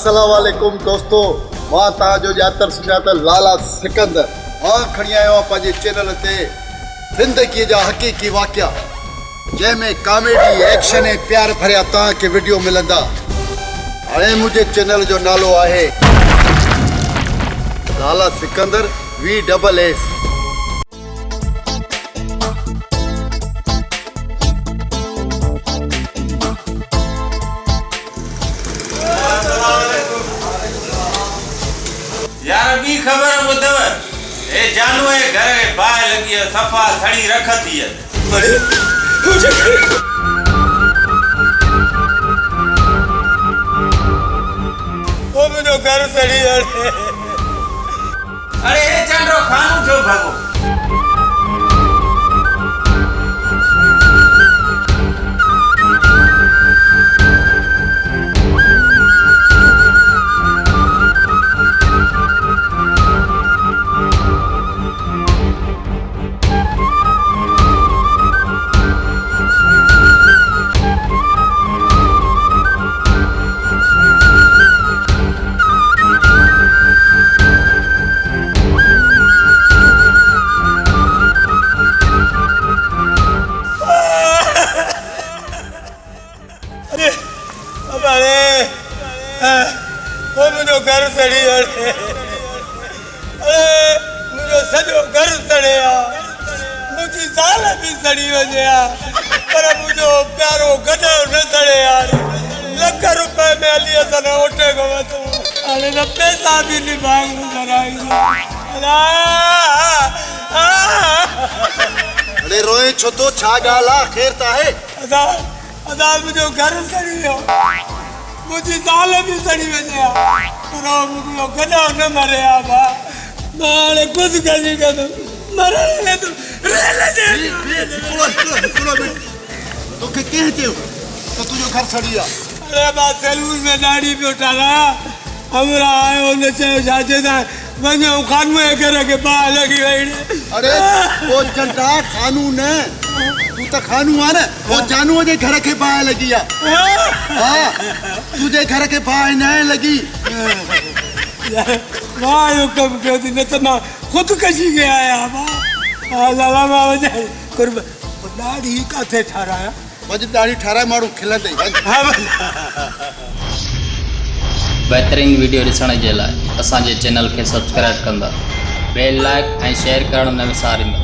अस्सलाम वालेकुम दोस्तों, मां ताजो जातर सुजातर लाला सिकंदर मां खणी आयो आहियां पंहिंजे चैनल ते ज़िंदगी जा हक़ीक़ी वाक़िया जंहिंमें कॉमेडी एक्शन ऐं प्यार भरिया तव्हांखे वीडियो मिलंदा। हाणे मुंहिंजे चैनल जो नालो आहे लाला सिकंदर VSS। यार बी खबर बुधव ए जानू है घर में बाह लगी है सफा सड़ी रखती है। अरे मुझे वो मुझे घर सड़ी अरे ए चंद्रो खानू छो भागो वो मुझे घर सड़ी अरे मुझे सजो घर सड़े मुझी साल भी सड़ी वजे पर मुझो प्यारो गधो न सड़े यार लख रुपए में अली सन उठे को तो अरे न पैसा भी नहीं मांग कराई अरे रोए छो तो छा गाला खैर ता है अदा अदा मुझो घर सड़ी मुझी साल भी सड़ी वजे पर मुझो गधो न मरे बा माले कुछ कजी कर मरे ले तू तो के कहते हो तो तुझो घर सड़िया। अरे बा सैलून में दाढ़ी पे उठाना हमरा आयो न चाहे जाते था वने खान में करे के बा लगी वही। अरे वो जंटा कानून है तू तो खानू आ ना वो जानू जे घर के बाहर लगी आ हां तुझे घर के बाहर नहीं लगी वाह यो कब कहती न तो मैं खुद कशी के आया बा लाला मा वजे कुर्ब दाढ़ी का थे ठहराया वज दाढ़ी ठहराए मारू खिलंदे हां बेहतरीन वीडियो ॾिसण जे लाइ असांजे चैनल खे सब्सक्राइब कंदा, बेल लाइक ऐं शेयर करणु न विसारींदा।